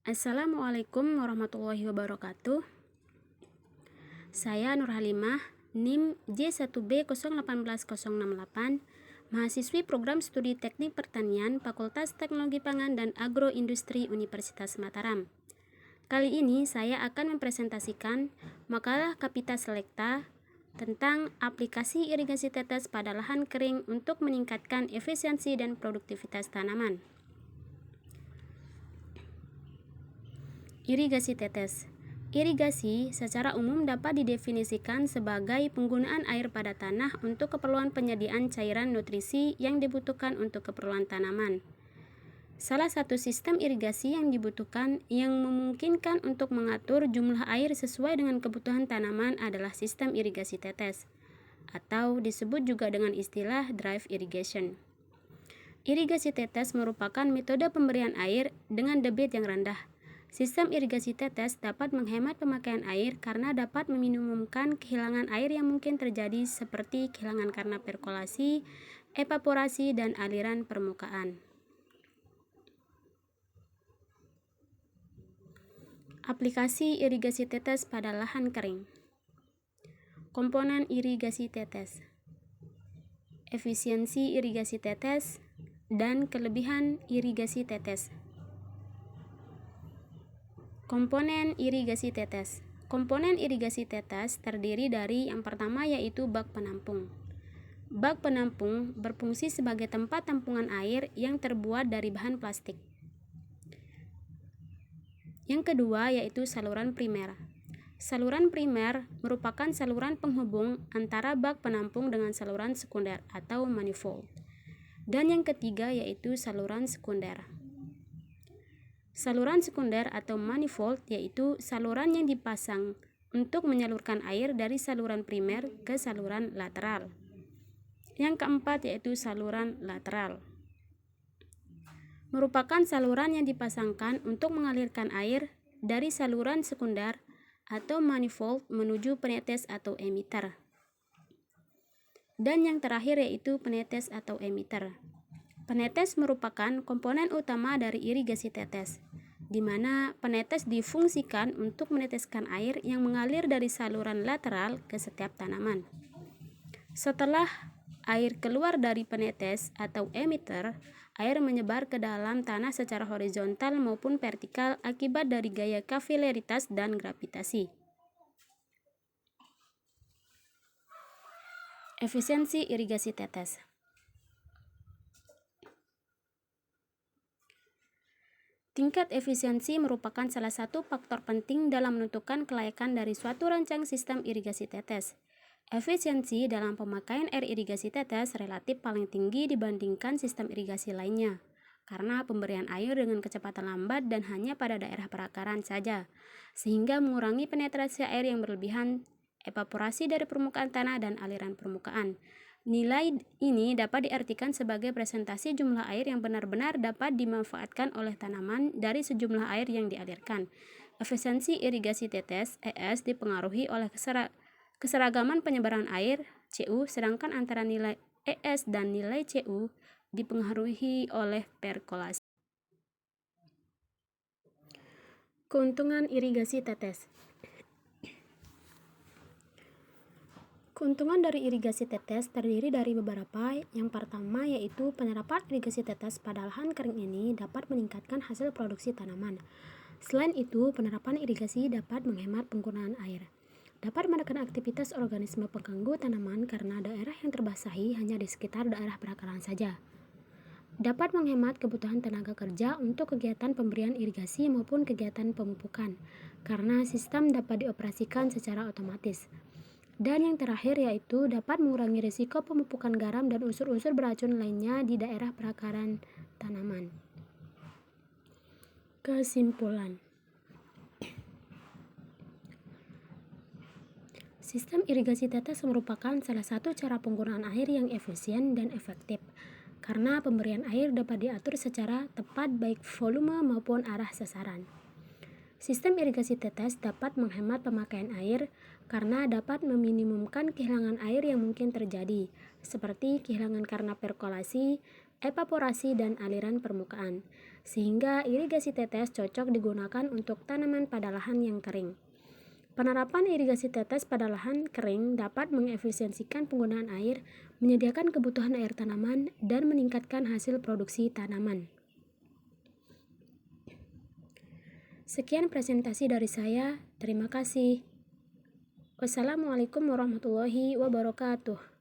Assalamualaikum warahmatullahi wabarakatuh. Saya Nur Halimah, NIM J1B080068, mahasiswi Program Studi Teknik Pertanian Fakultas Teknologi Pangan dan Agroindustri Universitas Mataram. Kali ini saya akan mempresentasikan makalah Kapita Selecta tentang aplikasi irigasi tetes pada lahan kering untuk meningkatkan efisiensi dan produktivitas tanaman. Irigasi tetes. Irigasi secara umum dapat didefinisikan sebagai penggunaan air pada tanah untuk keperluan penyediaan cairan nutrisi yang dibutuhkan untuk keperluan tanaman. Salah satu sistem irigasi yang dibutuhkan yang memungkinkan untuk mengatur jumlah air sesuai dengan kebutuhan tanaman adalah sistem irigasi tetes, atau disebut juga dengan istilah drip irrigation. Irigasi tetes merupakan metode pemberian air dengan debit yang rendah. Sistem irigasi tetes dapat menghemat pemakaian air karena dapat meminimumkan kehilangan air yang mungkin terjadi seperti kehilangan karena perkolasi, evaporasi, dan aliran permukaan. Aplikasi irigasi tetes pada lahan kering. Komponen irigasi tetes, efisiensi irigasi tetes, dan kelebihan irigasi tetes. Komponen irigasi tetes. Komponen irigasi tetes terdiri dari yang pertama yaitu bak penampung. Bak penampung berfungsi sebagai tempat tampungan air yang terbuat dari bahan plastik. Yang kedua yaitu saluran primer. Saluran primer merupakan saluran penghubung antara bak penampung dengan saluran sekunder atau manifold. Dan yang ketiga yaitu saluran sekunder. Saluran sekunder atau manifold yaitu saluran yang dipasang untuk menyalurkan air dari saluran primer ke saluran lateral. Yang keempat yaitu saluran lateral. Merupakan saluran yang dipasangkan untuk mengalirkan air dari saluran sekunder atau manifold menuju penetes atau emitter. Dan yang terakhir yaitu penetes atau emitter. Penetes merupakan komponen utama dari irigasi tetes, di mana penetes difungsikan untuk meneteskan air yang mengalir dari saluran lateral ke setiap tanaman. Setelah air keluar dari penetes atau emitter, air menyebar ke dalam tanah secara horizontal maupun vertikal akibat dari gaya kapilaritas dan gravitasi. Efisiensi irigasi tetes. Tingkat efisiensi merupakan salah satu faktor penting dalam menentukan kelayakan dari suatu rancang sistem irigasi tetes. Efisiensi dalam pemakaian air irigasi tetes relatif paling tinggi dibandingkan sistem irigasi lainnya, karena pemberian air dengan kecepatan lambat dan hanya pada daerah perakaran saja, sehingga mengurangi penetrasi air yang berlebihan, evaporasi dari permukaan tanah, dan aliran permukaan. Nilai ini dapat diartikan sebagai presentasi jumlah air yang benar-benar dapat dimanfaatkan oleh tanaman dari sejumlah air yang dialirkan. Efisiensi irigasi tetes (ES) dipengaruhi oleh keseragaman penyebaran air (CU), sedangkan antara nilai ES dan nilai CU dipengaruhi oleh perkolasi. Keuntungan irigasi tetes. Keuntungan dari irigasi tetes terdiri dari beberapa. Yang pertama yaitu penerapan irigasi tetes pada lahan kering ini dapat meningkatkan hasil produksi tanaman. Selain itu, penerapan irigasi dapat menghemat penggunaan air. Dapat menekan aktivitas organisme pengganggu tanaman karena daerah yang terbasahi hanya di sekitar daerah perakaran saja. Dapat menghemat kebutuhan tenaga kerja untuk kegiatan pemberian irigasi maupun kegiatan pemupukan, karena sistem dapat dioperasikan secara otomatis. Dan yang terakhir yaitu dapat mengurangi risiko pemupukan garam dan unsur-unsur beracun lainnya di daerah perakaran tanaman. Kesimpulan. Sistem irigasi tetes merupakan salah satu cara penggunaan air yang efisien dan efektif, karena pemberian air dapat diatur secara tepat baik volume maupun arah sasaran. Sistem irigasi tetes dapat menghemat pemakaian air karena dapat meminimumkan kehilangan air yang mungkin terjadi, seperti kehilangan karena perkolasi, evaporasi, dan aliran permukaan, sehingga irigasi tetes cocok digunakan untuk tanaman pada lahan yang kering. Penerapan irigasi tetes pada lahan kering dapat mengefisiensikan penggunaan air, menyediakan kebutuhan air tanaman, dan meningkatkan hasil produksi tanaman. Sekian presentasi dari saya. Terima kasih. Wassalamualaikum warahmatullahi wabarakatuh.